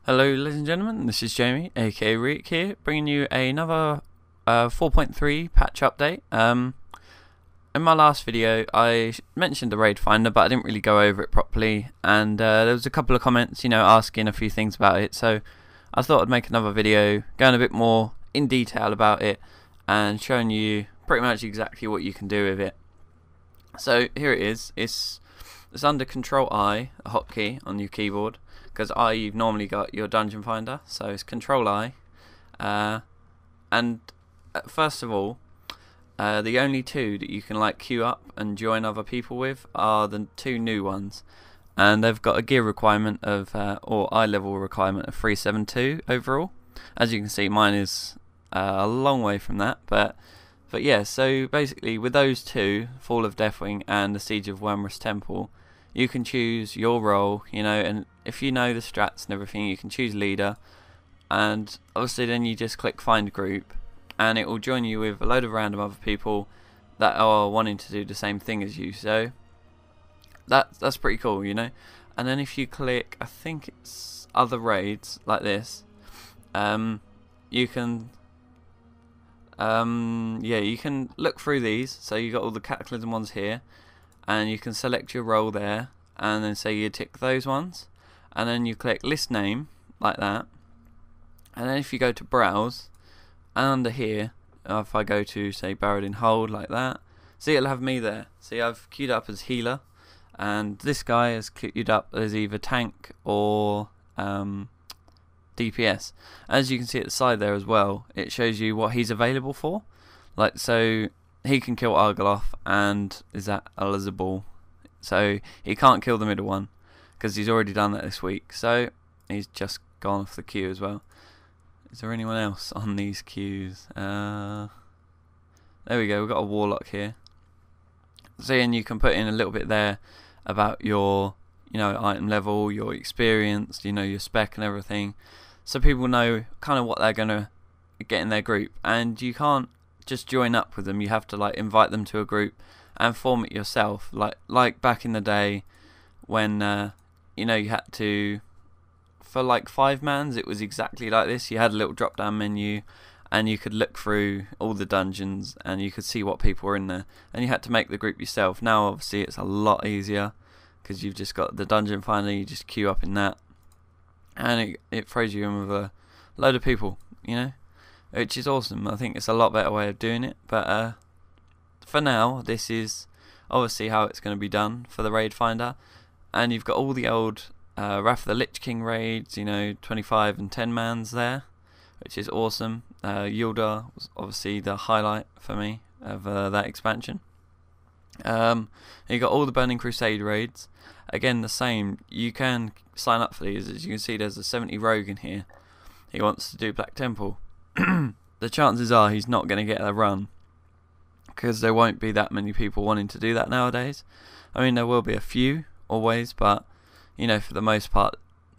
Hello ladies and gentlemen, this is Jamie, aka Rick here, bringing you another 4.3 patch update. In my last video I mentioned the raid finder, but I didn't really go over it properly, and there was a couple of comments, asking a few things about it, so I thought I'd make another video going a bit more in detail about it and showing you pretty much exactly what you can do with it. So here it is. It's under Control I, a hotkey on your keyboard, because you've normally got your dungeon finder, so it's Control I. And first of all, the only two that you can queue up and join other people with are the two new ones, and they've got a gear requirement of or eye level requirement of 372 overall. As you can see, mine is a long way from that, but yeah. So basically, with those two, Fall of Deathwing and the Siege of Wormrest Temple, you can choose your role, and if you know the strats and everything, you can choose leader, and obviously then you just click find group, and it will join you with a load of random other people that are wanting to do the same thing as you. So that's pretty cool, And then if you click, I think it's other raids like this, you can you can look through these. So you got all the Cataclysm ones here, and you can select your role there, and then say you tick those ones, and then you click list name like that, and then if you go to browse, and under here, if I go to say Barradin Hold like that, see, it'll have me there. See, I've queued up as healer, and this guy is queued up as either tank or DPS. As you can see at the side there as well, it shows you what he's available for. So he can kill Argoloth and is that Elizabeth, so he can't kill the middle one because he's already done that this week, so he's just gone off the queue as well. Is there anyone else on these queues? There we go, we've got a Warlock here. So, and you can put in a little bit there about your item level, your experience, your spec and everything, so people know kind of what they're gonna get in their group. And you can't just join up with them, you have to invite them to a group and form it yourself, like back in the day when you had to, for 5-mans, it was exactly like this. You had a little drop down menu and you could look through all the dungeons and you could see what people were in there, and you had to make the group yourself. Now obviously it's a lot easier because you've just got the dungeon finder, you just queue up in that, and it throws you in with a load of people, which is awesome. I think it's a lot better way of doing it, but for now this is obviously how it's going to be done for the raid finder. And you've got all the old Wrath of the Lich King raids, 25 and 10-mans there, which is awesome. Yulda was obviously the highlight for me of that expansion. You got all the Burning Crusade raids, again the same. You can sign up for these. As you can see, there's a 70 rogue in here. He wants to do Black Temple. The chances are he's not going to get a run because there won't be that many people wanting to do that nowadays. I mean, there will be a few always, but for the most part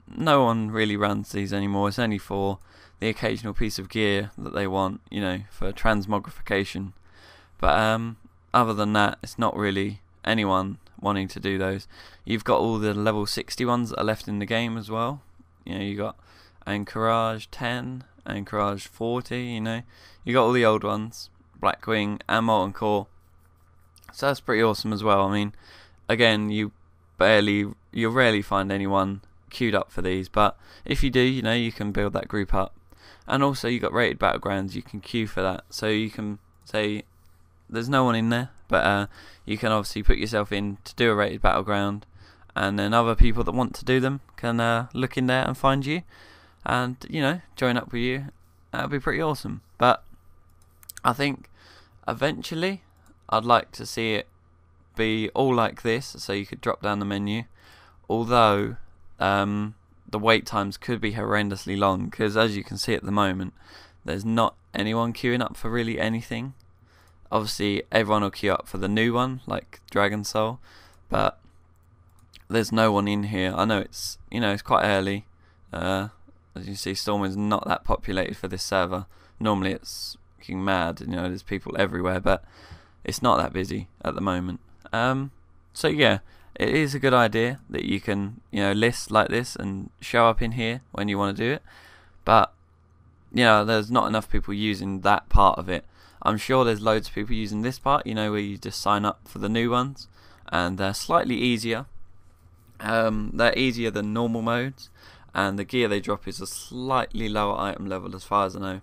no one really runs these anymore. It's only for the occasional piece of gear that they want, for transmogrification, but other than that it's not really anyone wanting to do those. You've got all the level 60 ones that are left in the game as well. You got Anchorage 10, Anchorage 40, you got all the old ones, Blackwing and Molten Core, so that's pretty awesome as well. I mean, again, you'll rarely find anyone queued up for these, but if you do, you can build that group up. And also you got rated battlegrounds, you can queue for that, so you can say there's no one in there, but you can obviously put yourself in to do a rated battleground, and then other people that want to do them can look in there and find you and join up with you. That'll be pretty awesome. But I think eventually I'd like to see it be all like this, so you could drop down the menu, although the wait times could be horrendously long, because as you can see at the moment there's not anyone queuing up for really anything. Obviously everyone will queue up for the new one like Dragon Soul, but there's no one in here. I know it's it's quite early. As you see, Storm is not that populated for this server. Normally it's fucking mad, there's people everywhere, but it's not that busy at the moment. So yeah, it is a good idea that you can, list like this and show up in here when you want to do it. But there's not enough people using that part of it. I'm sure there's loads of people using this part, where you just sign up for the new ones, and they're slightly easier. They're easier than normal modes, and the gear they drop is a slightly lower item level as far as I know.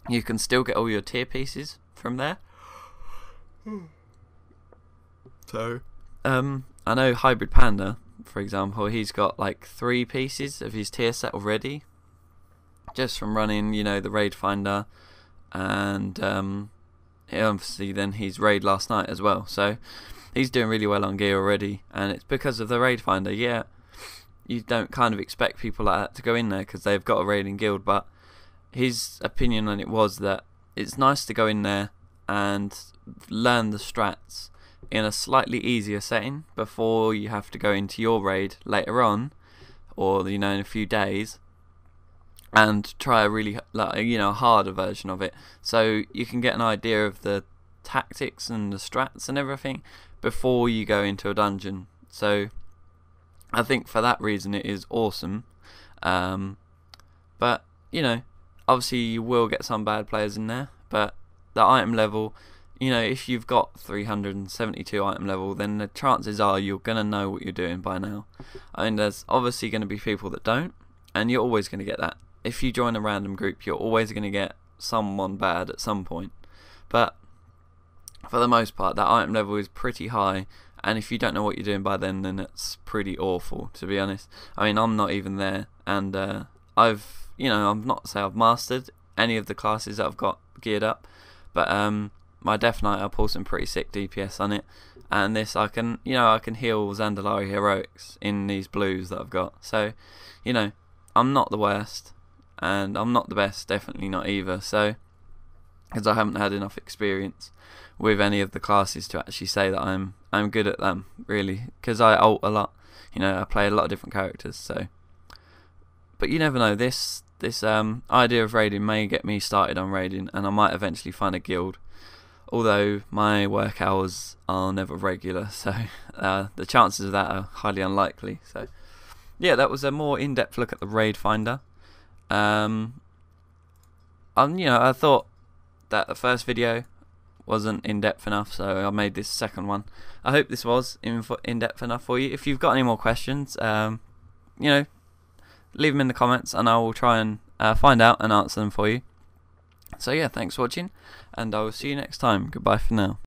You can still get all your tier pieces from there. So, I know Hybrid Panda, for example, he's got like 3 pieces of his tier set already, just from running, the raid finder, and obviously then he's raid last night as well. So he's doing really well on gear already, and it's because of the raid finder. Yeah, you don't kind of expect people like that to go in there because they've got a raiding guild, but his opinion on it was that it's nice to go in there and learn the strats in a slightly easier setting before you have to go into your raid later on, or in a few days, and try a really harder version of it, so you can get an idea of the tactics and the strats and everything before you go into a dungeon. So I think for that reason it is awesome. But obviously you will get some bad players in there, but the item level, if you've got 372 item level, then the chances are you're going to know what you're doing by now. I mean, there's obviously going to be people that don't, and you're always going to get that. If you join a random group, you're always going to get someone bad at some point. But for the most part, that item level is pretty high, and if you don't know what you're doing by then it's pretty awful, to be honest. I mean, I'm not even there, and I'm not say I've mastered any of the classes that I've got geared up, but my Death Knight, I pull some pretty sick DPS on it, and this I can heal Zandalari heroics in these blues that I've got. So I'm not the worst, and I'm not the best, definitely not either. So, because I haven't had enough experience with any of the classes to actually say that I'm good at them, really, because I ult a lot. I play a lot of different characters. So, but you never know. This idea of raiding may get me started on raiding, and I might eventually find a guild. Although my work hours are never regular, so the chances of that are highly unlikely. So, yeah, that was a more in-depth look at the raid finder. I thought that the first video wasn't in-depth enough, so I made this second one. I hope this was in-depth enough for you. If you've got any more questions, leave them in the comments, and I will try and find out and answer them for you. So yeah, thanks for watching, and I will see you next time. Goodbye for now.